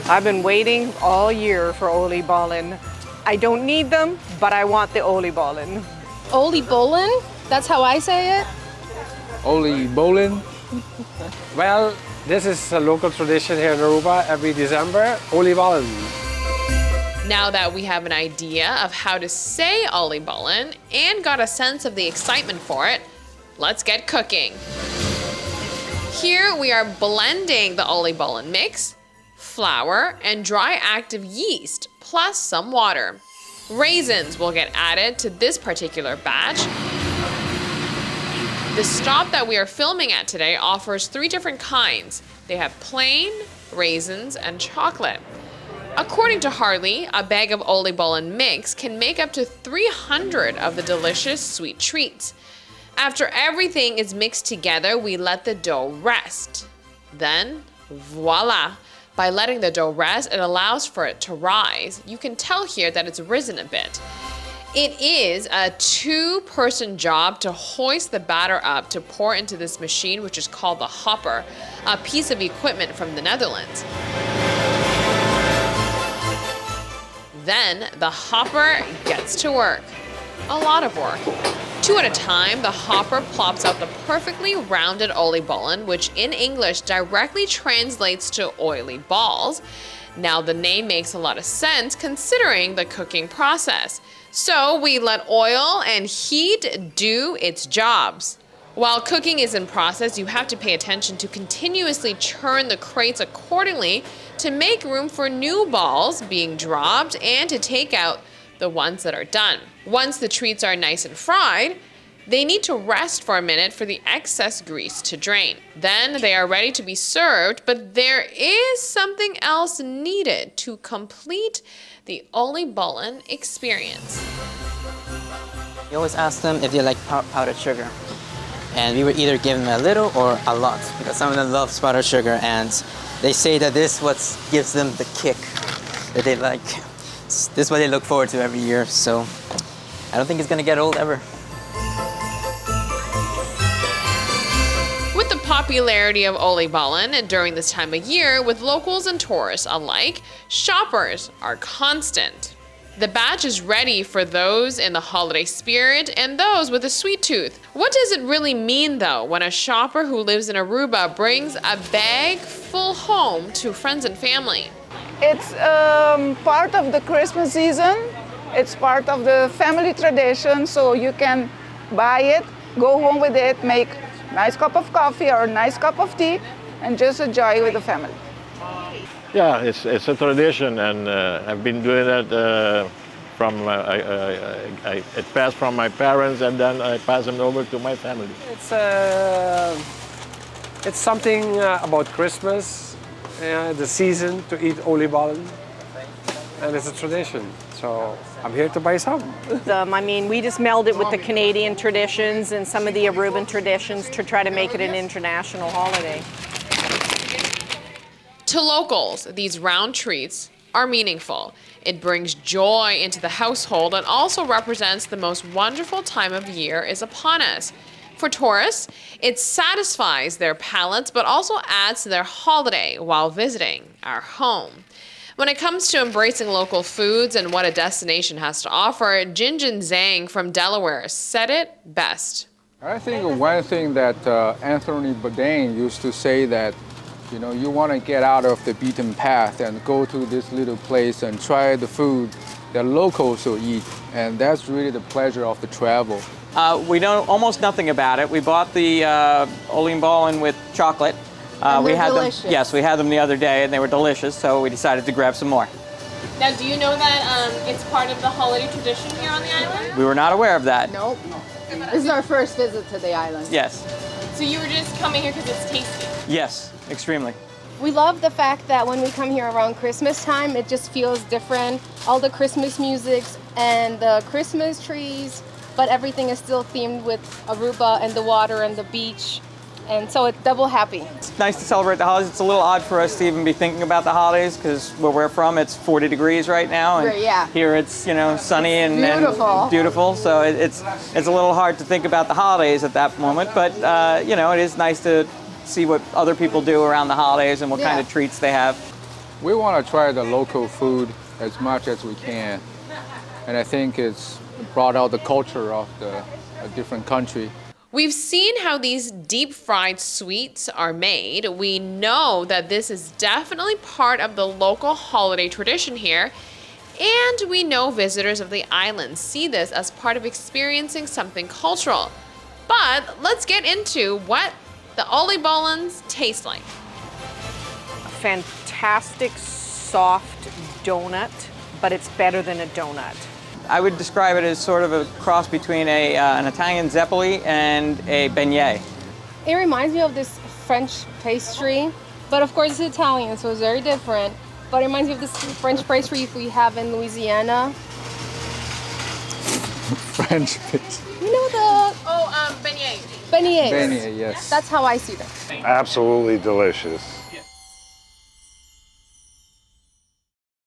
I've been waiting all year for oliebollen. I don't need them, but I want the oliebollen. Oliebollen? That's how I say it? Oliebollen. Well, this is a local tradition here in Aruba. Every December, oliebollen. Now that we have an idea of how to say oliebollen and got a sense of the excitement for it, let's get cooking. Here we are blending the oliebollen mix, flour, and dry active yeast, plus some water. Raisins will get added to this particular batch. The stop that we are filming at today offers 3 different kinds. They have plain, raisins, and chocolate. According to Harley, a bag of oliebollen mix can make up to 300 of the delicious sweet treats. After everything is mixed together, we let the dough rest. Then, voila! By letting the dough rest, it allows for it to rise. You can tell here that it's risen a bit. It is a 2-person job to hoist the batter up to pour into this machine, which is called the hopper, a piece of equipment from the Netherlands. Then the hopper gets to work. A lot of work. 2 at a time, the hopper plops out the perfectly rounded oliebollen, which in English directly translates to oily balls. Now the name makes a lot of sense considering the cooking process. So we let oil and heat do its jobs. While cooking is in process, you have to pay attention to continuously churn the crates accordingly to make room for new balls being dropped and to take out the ones that are done. Once the treats are nice and fried, they need to rest for a minute for the excess grease to drain. Then they are ready to be served, but there is something else needed to complete the oliebollen experience. We always ask them if they like powdered sugar. And we would either give them a little or a lot, because some of them love powdered sugar, and they say that this is what gives them the kick that they like. This is what they look forward to every year, so I don't think it's gonna get old ever. With the popularity of oliebollen during this time of year, with locals and tourists alike, shoppers are constant. The batch is ready for those in the holiday spirit and those with a sweet tooth. What does it really mean, though, when a shopper who lives in Aruba brings a bag full home to friends and family? It's part of the Christmas season. It's part of the family tradition, so you can buy it, go home with it, make a nice cup of coffee or a nice cup of tea, and just enjoy with the family. Yeah, it's a tradition, and I've been doing that it passed from my parents, and then I pass them over to my family. It's something about Christmas, the season to eat oliebollen, and it's a tradition. So I'm here to buy some. I mean, we just meld it with the Canadian traditions and some of the Aruban traditions to try to make it an international holiday. To locals, these round treats are meaningful. It brings joy into the household and also represents the most wonderful time of year is upon us. For tourists, it satisfies their palates but also adds to their holiday while visiting our home. When it comes to embracing local foods and what a destination has to offer, Jinjin Zhang from Delaware said it best. I think one thing that Anthony Bourdain used to say that, you know, you want to get out of the beaten path and go to this little place and try the food that locals will eat. And that's really the pleasure of the travel. We know almost nothing about it. We bought the oliebollen with chocolate. And we they're had delicious. them. Yes, we had them the other day, and they were delicious. So we decided to grab some more. Now, do you know that it's part of the holiday tradition here on the island? We were not aware of that. Nope. This is our first visit to the island. Yes. So you were just coming here because it's tasty? Yes, extremely. We love the fact that when we come here around Christmas time, it just feels different. All the Christmas musics and the Christmas trees, but everything is still themed with Aruba and the water and the beach. And so it's double happy. It's nice to celebrate the holidays. It's a little odd for us to even be thinking about the holidays because where we're from, it's 40 degrees right now, and Yeah. here it's sunny and Beautiful. beautiful. So it's a little hard to think about the holidays at that moment. But it is nice to see what other people do around the holidays and what kind Yeah. of treats they have. we want to try the local food as much as we can. And I think it's brought out the culture of a different country. We've seen how these deep fried sweets are made. We know that this is definitely part of the local holiday tradition here. And we know visitors of the island see this as part of experiencing something cultural. But let's get into what the oliebollens taste like. A fantastic soft donut, but it's better than a donut. I would describe it as sort of a cross between an Italian zeppoli and a beignet. It reminds me of this French pastry, but of course it's Italian, so it's very different. But it reminds me of this French pastry we have in Louisiana. French pastry. You know the Beignet. beignets. Beignet, yes. That's how I see them. Absolutely delicious.